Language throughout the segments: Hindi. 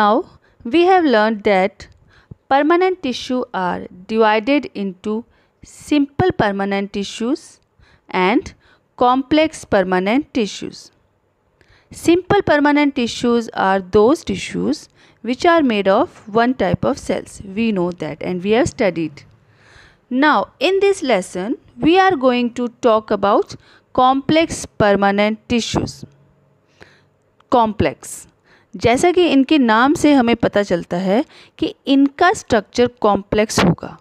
Now we have learned that permanent tissue are divided into simple permanent tissues and complex permanent tissues. Simple permanent tissues are those tissues which are made of one type of cells. We know that and we have studied. Now in this lesson we are going to talk about complex permanent tissues. Complex, जैसा कि इनके नाम से हमें पता चलता है कि इनका स्ट्रक्चर कॉम्प्लेक्स होगा,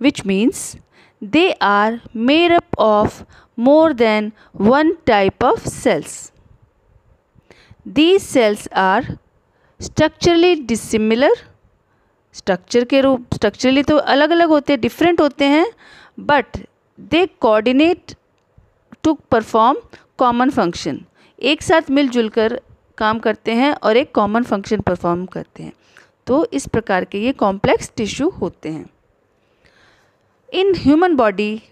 which means they are made up of more than one type of cells. These cells are structurally dissimilar. Structurally तो अलग अलग होते हैं, डिफरेंट होते हैं, but they coordinate to perform common function. एक साथ मिलजुल कर काम करते हैं और एक कॉमन फंक्शन परफॉर्म करते हैं. तो इस प्रकार के ये कॉम्प्लेक्स टिश्यू होते हैं. In human body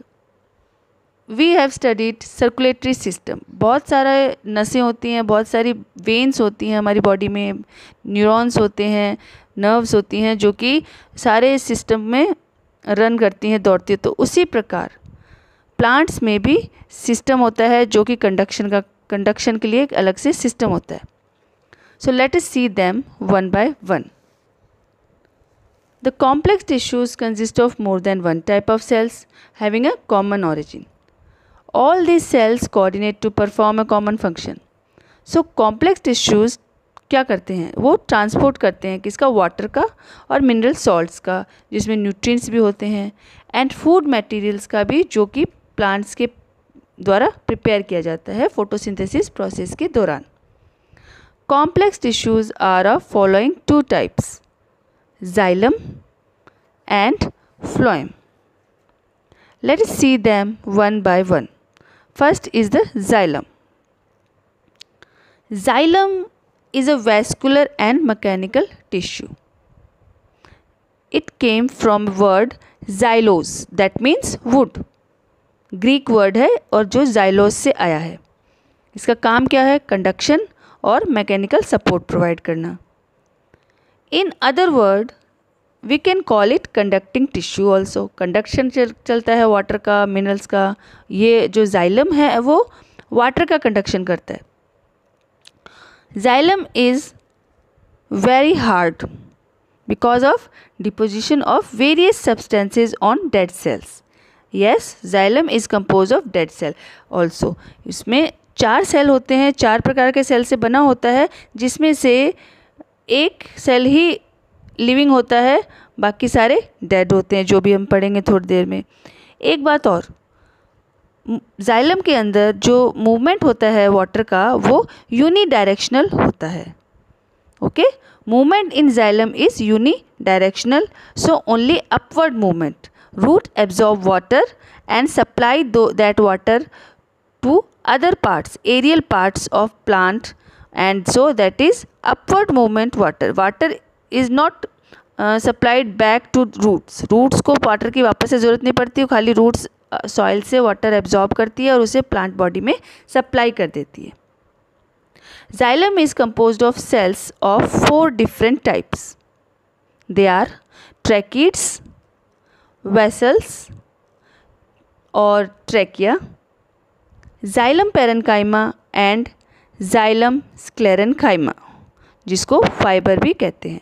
we have studied circulatory system. बहुत सारे नसें होती हैं, बहुत सारी वेन्स होती हैं हमारी बॉडी में, न्यूरॉन्स होते हैं, नर्व्स होती हैं जो कि सारे सिस्टम में रन करती हैं, दौड़ती हैं. तो उसी प्रकार प्लांट्स में भी सिस्टम होता है जो कि कंडक्शन के लिए एक अलग से सिस्टम होता है. So let us see them one by one. The complex tissues consist of more than one type of sales having a common origin. All these cells coordinate to perform a common function. So complex tissues क्या करते हैं, वो ट्रांसपोर्ट करते हैं किसका, वाटर का और मिनरल सॉल्ट्स का, जिसमें न्यूट्रिएंट्स भी होते हैं, एंड फूड मटेरियल्स का भी, जो कि प्लांट्स के द्वारा प्रिपेयर किया जाता है फोटोसिंथेसिस प्रोसेस के दौरान. Complex tissues are of following two types, xylem and phloem. Let us see them one by one. First is the xylem. Xylem is a vascular and mechanical tissue. It came from word xylose, that means wood. Greek word है और जो xylose से आया है. इसका काम क्या है, कंडक्शन और मैकेनिकल सपोर्ट प्रोवाइड करना. In other word we can call it conducting tissue also. Conduction चलता है वाटर का, मिनरल्स का. ये जो जाइलम है वो वाटर का कंडक्शन करता है. Xylem is very hard because of deposition of various substances on dead cells. Yes, xylem is compose of dead cell also. इसमें 4 सेल होते हैं, 4 प्रकार के सेल से बना होता है, जिसमें से एक सेल ही लिविंग होता है, बाकी सारे डेड होते हैं, जो भी हम पढ़ेंगे थोड़ी देर में. एक बात और, जाइलम के अंदर जो मूवमेंट होता है वाटर का वो यूनी डायरेक्शनल होता है. Okay, movement in xylem is unidirectional, so only upward movement. Root absorb water and supply that water to other parts, aerial parts of plant, and so that is upward movement water is not supplied back to roots. Roots को वाटर की वापस से ज़रूरत नहीं पड़ती, खाली रूट्स सॉइल से वाटर एब्जॉर्ब करती है और उसे प्लांट बॉडी में सप्लाई कर देती है. Xylem is composed of cells of 4 different types. They are tracheids, vessels और trachea, xylem parenchyma and xylem sclerenchyma, जिसको फाइबर भी कहते हैं.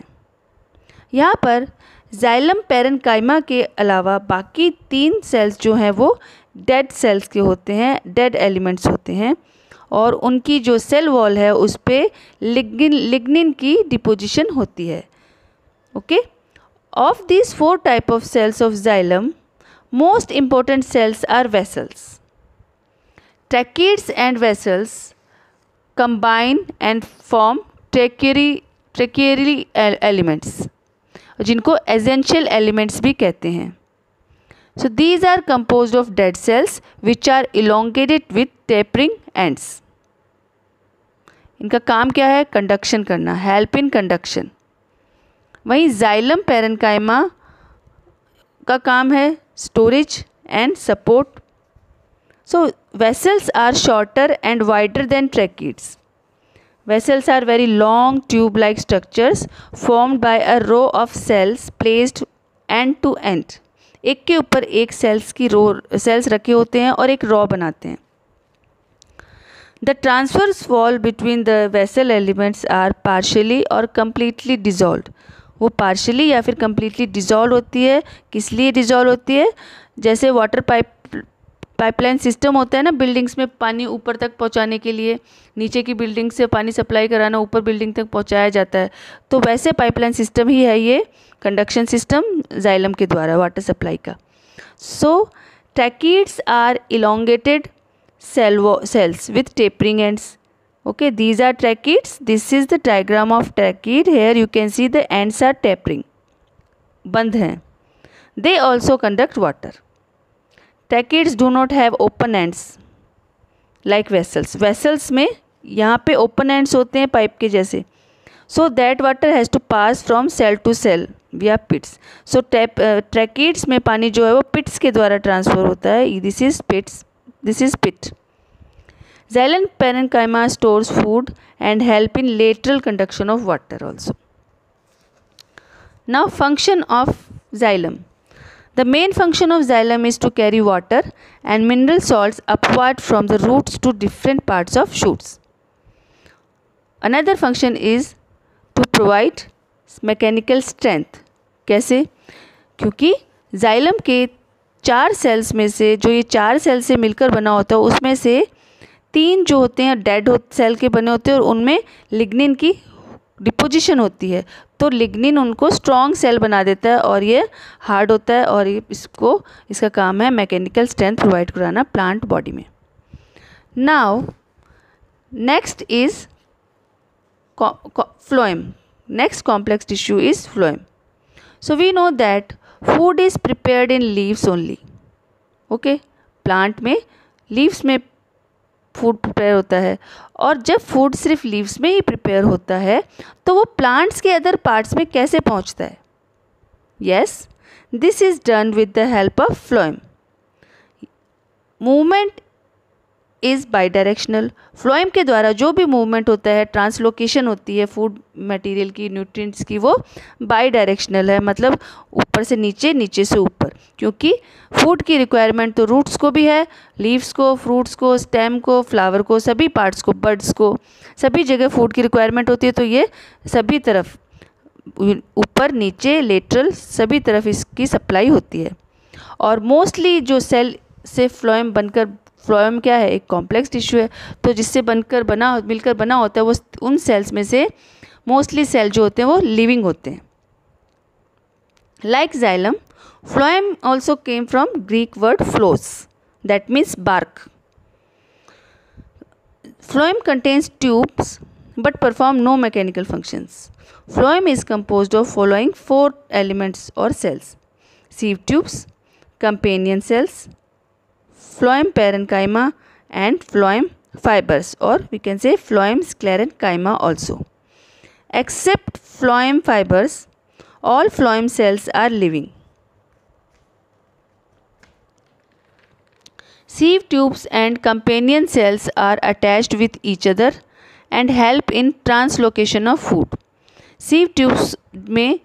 यहाँ पर जाइलम पैरेन्काइमा के अलावा बाकी 3 सेल्स जो हैं वो डेड सेल्स के होते हैं, डेड एलिमेंट्स होते हैं, और उनकी जो सेल वॉल है उस पर लिग्निन की डिपोजिशन होती है. Okay, of these 4 type of cells of xylem, most important cells are vessels. Tracheids and vessels combine and form tracheary elements, जिनको एसेंशियल एलिमेंट्स भी कहते हैं. So these are composed of dead cells which are elongated with tapering ends. इनका काम क्या है, कंडक्शन करना, हेल्प इन कंडक्शन. वहीं जाइलम पैरेन्काइमा का काम है storage and support. So vessels are shorter and wider then tracheids. Vessels are very long tube-like structures formed by a row of cells placed end to end. एक के ऊपर एक सेल्स रखे होते हैं और एक रॉ बनाते हैं. The transverse wall between the vessel elements are partially or completely dissolved. वो partially या फिर completely dissolved होती है. किस लिए dissolved होती है? जैसे वाटर पाइपलाइन सिस्टम होता है ना बिल्डिंग्स में, पानी ऊपर तक पहुंचाने के लिए नीचे की बिल्डिंग से पानी सप्लाई कराना ऊपर बिल्डिंग तक पहुंचाया जाता है, तो वैसे पाइपलाइन सिस्टम ही है ये कंडक्शन सिस्टम जाइलम के द्वारा वाटर सप्लाई का. So tracheids are elongated cells with tapering ends. Okay, these are tracheids. This is the diagram of trachid. Here you can see the ends are tapering, बंद हैं. They also conduct water. Tracheids do not have open ends like vessels. Vessels में यहाँ पे open ends होते हैं पाइप के जैसे. So that water has to pass from cell to cell via pits. So tracheids में पानी जो है वो pits के द्वारा ट्रांसफ़र होता है. This is pits. This is pit. Xylem parenchyma stores food and help in lateral conduction of water also. Now function of xylem. The main function of xylem is to carry water and mineral salts upward from the roots to different parts of shoots. Another function is to provide mechanical strength. कैसे? क्योंकि xylem के 4 सेल्स में से, जो ये 4 सेल से मिलकर बना होता है, उसमें से 3 जो होते हैं डेड सेल के बने होते हैं और उनमें लिग्निन की डिपोजिशन होती है, तो लिग्निन उनको स्ट्रॉन्ग सेल बना देता है और ये हार्ड होता है और ये इसका काम है मैकेनिकल स्ट्रेंथ प्रोवाइड कराना प्लांट बॉडी में. Now next is phloem. Next complex tissue is phloem. So we know that food is prepared in leaves only. Okay, plant में लीव्स में फूड प्रिपेयर होता है, और जब फूड सिर्फ लीव्स में ही प्रिपेयर होता है तो वो प्लांट्स के अदर पार्ट्स में कैसे पहुंचता है? Yes, this is done with the help of phloem. Movement is by directional. Phloem के द्वारा जो भी मूवमेंट होता है, ट्रांसलोकेशन होती है फूड मटेरियल की, न्यूट्रिएंट्स की, वो बाई डायरेक्शनल है, मतलब ऊपर से नीचे, नीचे से ऊपर, क्योंकि फूड की रिक्वायरमेंट तो रूट्स को भी है, लीव्स को, फ्रूट्स को, स्टेम को, फ्लावर को, सभी पार्ट्स को, बर्ड्स को, सभी जगह फूड की रिक्वायरमेंट होती है. तो ये सभी तरफ ऊपर नीचे लेटरल सभी तरफ इसकी सप्लाई होती है. और मोस्टली जो सेल से फ्लोएम बनकर, फ्लोएम क्या है? एक कॉम्प्लेक्स टिश्यू है, तो जिससे मिलकर बना होता है वो उन सेल्स में से मोस्टली सेल जो होते हैं वो लिविंग होते हैं. Like xylem, phloem also came from Greek word phloos, that means bark. Phloem contains tubes but perform no mechanical functions. Phloem is composed of following 4 elements or cells: sieve tubes, companion cells, phloem parenchyma and phloem fibers, or we can say phloem sclerenchyma also. Except phloem fibers, all phloem cells are living. Sieve tubes and companion cells are attached with each other and help in translocation of food. Sieve tubes में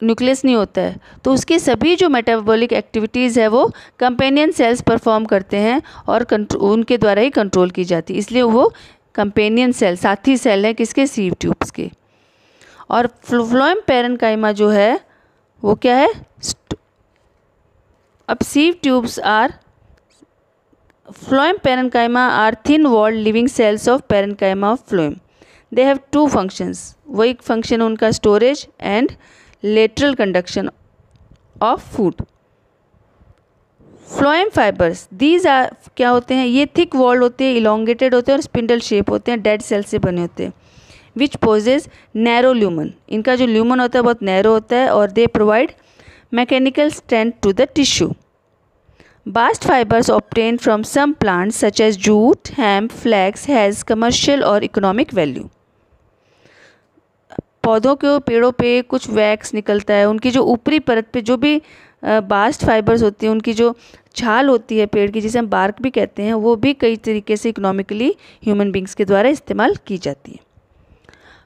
न्यूक्लियस नहीं होता है, तो उसकी सभी जो मेटाबॉलिक एक्टिविटीज़ है वो कंपेनियन सेल्स परफॉर्म करते हैं और उनके द्वारा ही कंट्रोल की जाती है, इसलिए वो कंपेनियन सेल, साथी सेल हैं किसके? सीव ट्यूब्स के. और फ्लोएम पेरेन्काइमा जो है वो क्या है? अब sieve tubes are, phloem parenchyma are thin-walled living cells of parenchyma of phloem. They have 2 functions. वो एक function उनका storage and lateral conduction of food. Phloem fibers, these are क्या होते हैं? ये thick walled होते हैं, elongated होते हैं और spindle shape होते हैं, dead cells से बने होते हैं. Which possess narrow lumen. इनका जो lumen होता है बहुत narrow होता है और they provide mechanical strength to the tissue. Bast fibers obtained from some plants such as jute, hemp, flax has commercial or economic value. पौधों के पेड़ों पे कुछ वैक्स निकलता है, उनकी जो ऊपरी परत पे जो भी बास्ट फाइबर्स होती हैं, उनकी जो छाल होती है पेड़ की, जिसे हम बार्क भी कहते हैं, वो भी कई तरीके से इकोनॉमिकली ह्यूमन बींग्स के द्वारा इस्तेमाल की जाती है।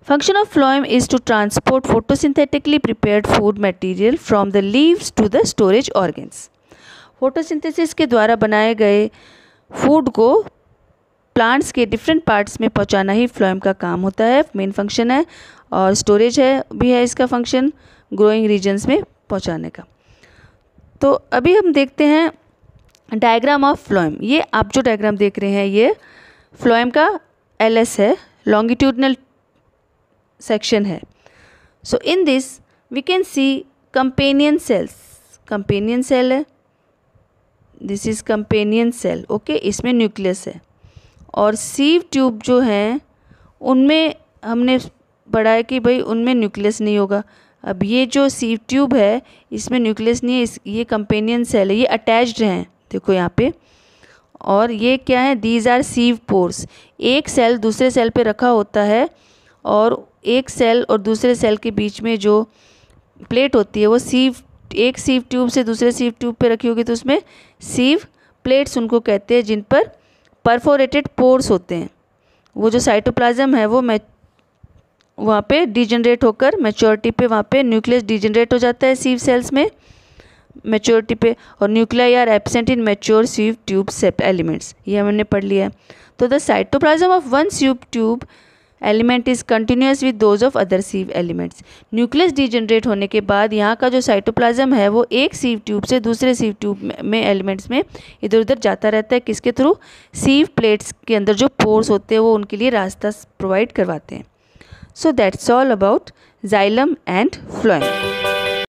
Function of phloem is to transport photosynthetically prepared food material from the leaves to the storage organs. Photosynthesis के द्वारा बनाए गए फूड को प्लांट्स के डिफरेंट पार्ट्स में पहुंचाना ही फ्लोएम का काम होता है, मेन फंक्शन है, और स्टोरेज है भी है इसका फंक्शन, ग्रोइंग रीजन्स में पहुंचाने का। तो अभी हम देखते हैं डायग्राम ऑफ फ्लोएम। ये आप जो डायग्राम देख रहे हैं ये फ्लोएम का LS है, लॉन्गिट्यूडनल सेक्शन है। So in this we can see companion cells, companion cell है, this is companion cell, okay, इसमें न्यूक्लियस है, और सीव ट्यूब जो हैं उनमें हमने पढ़ा है कि भाई उनमें न्यूक्लियस नहीं होगा। अब ये जो सीव ट्यूब है इसमें न्यूक्लियस नहीं है, ये कंपेनियन सेल है, ये अटैच्ड हैं, देखो यहाँ पे। और ये क्या है, दीज आर सीव पोर्स। एक सेल दूसरे सेल पे रखा होता है, और एक सेल और दूसरे सेल के बीच में जो प्लेट होती है वो एक सीव ट्यूब से दूसरे सीव ट्यूब पे रखी होगी तो उसमें सीव प्लेट्स उनको कहते हैं, जिन पर परफोरेटेड पोर्स होते हैं। वो जो साइटोप्लाज्म है वो वहाँ पे डिजनरेट होकर मैच्योरिटी पे वहाँ पे न्यूक्लियस डिजनरेट हो जाता है सीव सेल्स में मैच्योरिटी पे, और nuclei are absent in mature sieve tube sap elements, ये हमने पढ़ लिया है। तो the cytoplasm of one sieve tube element is continuous with those of other sieve elements. Nucleus degenerate होने के बाद यहाँ का जो साइटोप्लाज्म है वो एक सीव ट्यूब से दूसरे सीव ट्यूब में एलिमेंट्स में इधर उधर जाता रहता है, किसके थ्रू, सीव प्लेट्स के अंदर जो पोर्स होते हैं वो उनके लिए रास्ता प्रोवाइड करवाते हैं। So that's all about xylem and phloem.